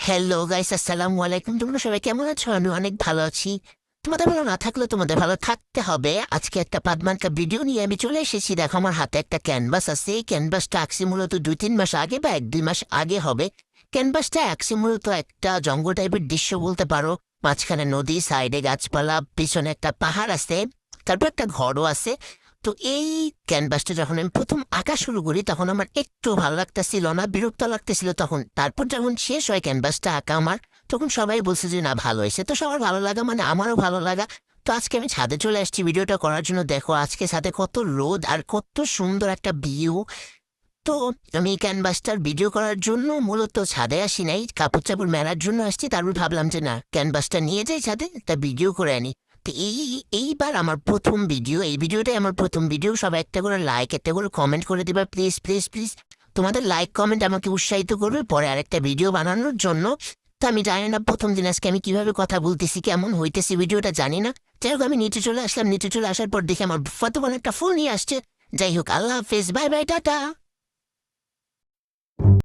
Hello guys, আসসালামু আলাইকুম। তোমরা সবাই কেমন আছো? আমি অনেক ভালো আছি। তোমাদের ভালো না থাকলে তোমাদের ভালো থাকতে হবে। আজকে একটা পাদমানকা ভিডিও নিয়ে আমি চলে এসেছি। দেখো, আমার হাতে একটা ক্যানভাস আছে। এই ক্যানভাসটা আঁকছি মূলত 2-3 মাস আগে বা 1-2 মাস আগে হবে। ক্যানভাসটা আঁকছি মূলত একটা জঙ্গল টাইপের দৃশ্য বলতে পারো। মাঝখানে নদী, সাইডে গাছপালা, পিছনে একটা পাহাড় আছে, তারপর একটা ঘরও আছে। তো এই ক্যানভাসটা যখন আমি প্রথম আঁকা শুরু করি তখন আমার একটু ভালো লাগতেছিল না, বিরক্ত লাগতেছিল তখন। তারপর যখন শেষ হয় ক্যানভাসটা আঁকা আমার, তখন সবাই বলছে যে না, ভালো হয়েছে। তো সবার ভালো লাগা মানে আমারও ভালো লাগা। তো আজকে আমি ছাদে চলে আসছি ভিডিওটা করার জন্য। দেখো আজকে ছাদে কত রোদ আর কত সুন্দর একটা ভিউ। তো আমি এই ক্যানভাসটার ভিডিও করার জন্য মূলত ছাদে আসি নাই, কাপড় চাপড় মেলার জন্য আসছি। তারপর ভাবলাম যে না, ক্যানভাসটা নিয়ে যাই ছাদে, তা ভিডিও করে আনি। তো এইবার আমার প্রথম ভিডিও, এই ভিডিওটাই আমার প্রথম ভিডিও। সবাই একটা করে লাইক, একটা করে কমেন্ট করে দিবা প্লিজ প্লিজ প্লিজ। তোমাদের লাইক কমেন্ট আমাকে উৎসাহিত করবে পরে আরেকটা ভিডিও বানানোর জন্য। তো আমি জানি না প্রথম দিন আজকে আমি কিভাবে কথা বলতেছি, কেমন হইতেছি ভিডিওটা জানি না। যাই হোক, আমি নিচে চলে আসলাম। নিচে চলে আসার পর দেখি আমার ফটো একটা ফুল নিয়ে আসছে। যাই হোক, আল্লাহ হাফেজ, বাই বাই, টাটা।